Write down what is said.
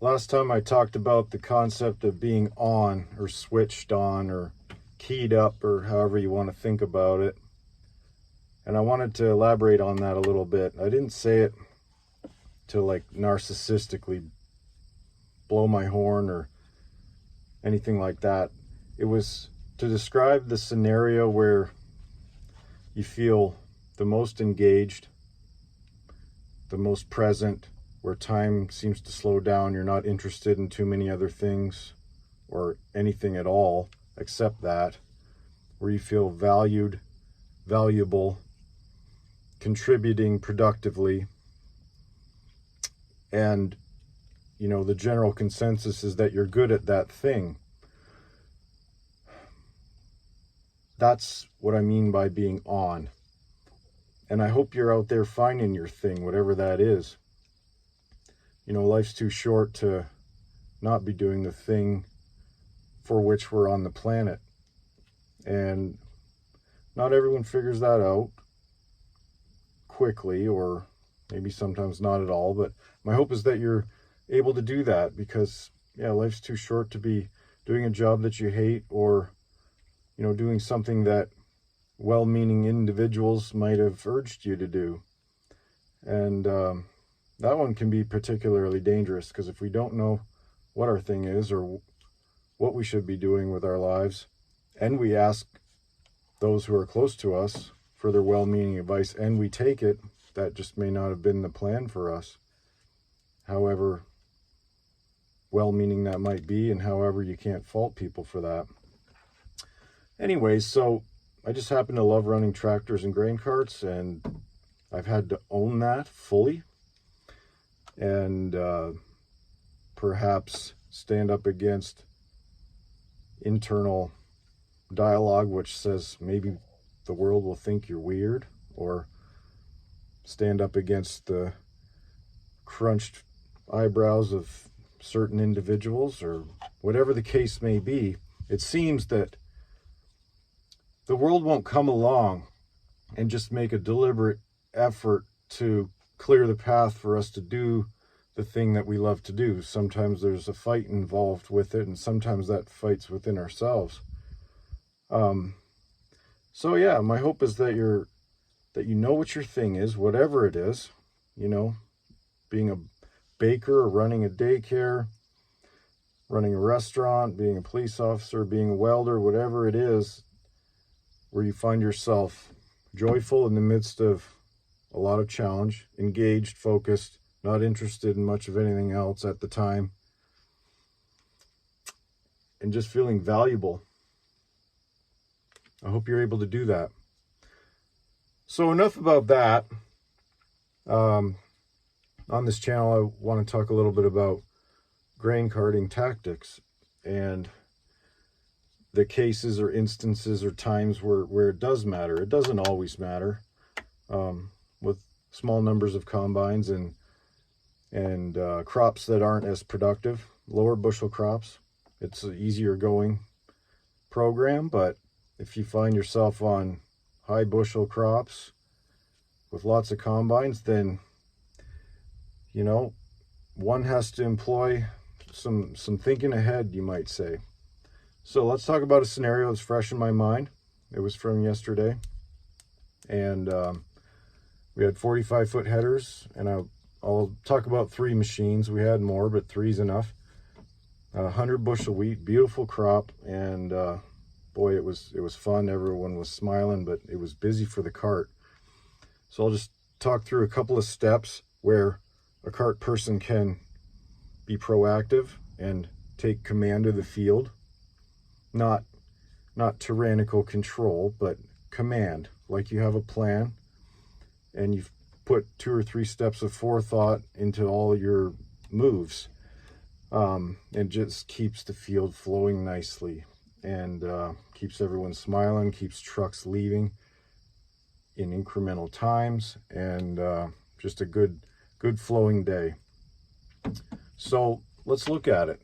Last time I talked about the concept of being on or switched on or keyed up or however you want to think about it. And I wanted to elaborate on that a little bit. I didn't say it to like narcissistically blow my horn or anything like that. It was to describe the scenario where you feel the most engaged, the most present, where time seems to slow down. You're not interested in too many other things or anything at all except that, where you feel valued, valuable, contributing productively. And, you know, the general consensus is that you're good at that thing. That's what I mean by being on. And I hope you're out there finding your thing, whatever that is. You know, life's too short to not be doing the thing for which we're on the planet. And not everyone figures that out quickly, or maybe sometimes not at all. But my hope is that you're able to do that, because, yeah, life's too short to be doing a job that you hate, or, you know, doing something that well-meaning individuals might have urged you to do. And that one can be particularly dangerous, because if we don't know what our thing is or what we should be doing with our lives, and we ask those who are close to us for their well-meaning advice and we take it, that just may not have been the plan for us. However well-meaning that might be, and however you can't fault people for that. Anyways, so I just happen to love running tractors and grain carts, and I've had to own that fully, and perhaps stand up against internal dialogue which says maybe the world will think you're weird, or stand up against the crunched eyebrows of certain individuals, or whatever the case may be. It seems that the world won't come along and just make a deliberate effort to clear the path for us to do the thing that we love to do. Sometimes there's a fight involved with it, and sometimes that fight's within ourselves. So yeah, my hope is that you know what your thing is, whatever it is. You know, being a baker, or running a daycare, running a restaurant, being a police officer, being a welder, whatever it is, where you find yourself joyful in the midst of a lot of challenge, engaged, focused, not interested in much of anything else at the time, and just feeling valuable. I hope you're able to do that. So enough about that. On this channel, I want to talk a little bit about grain carting tactics and the cases or instances or times where it does matter. It doesn't always matter. With small numbers of combines and crops that aren't as productive, lower bushel crops, it's an easier going program. But if you find yourself on high bushel crops with lots of combines, then, you know, one has to employ some thinking ahead, you might say. So let's talk about a scenario that's fresh in my mind. It was from yesterday, and we had 45-foot headers, and I'll talk about 3 machines. We had more, but 3's enough. 100 bushel wheat, beautiful crop, and boy, it was fun. Everyone was smiling, but it was busy for the cart. So I'll just talk through a couple of steps where a cart person can be proactive and take command of the field. Not tyrannical control, but command, like you have a plan and you've put 2 or 3 steps of forethought into all your moves. It just keeps the field flowing nicely, and keeps everyone smiling, keeps trucks leaving in incremental times, and just a good flowing day. So let's look at it.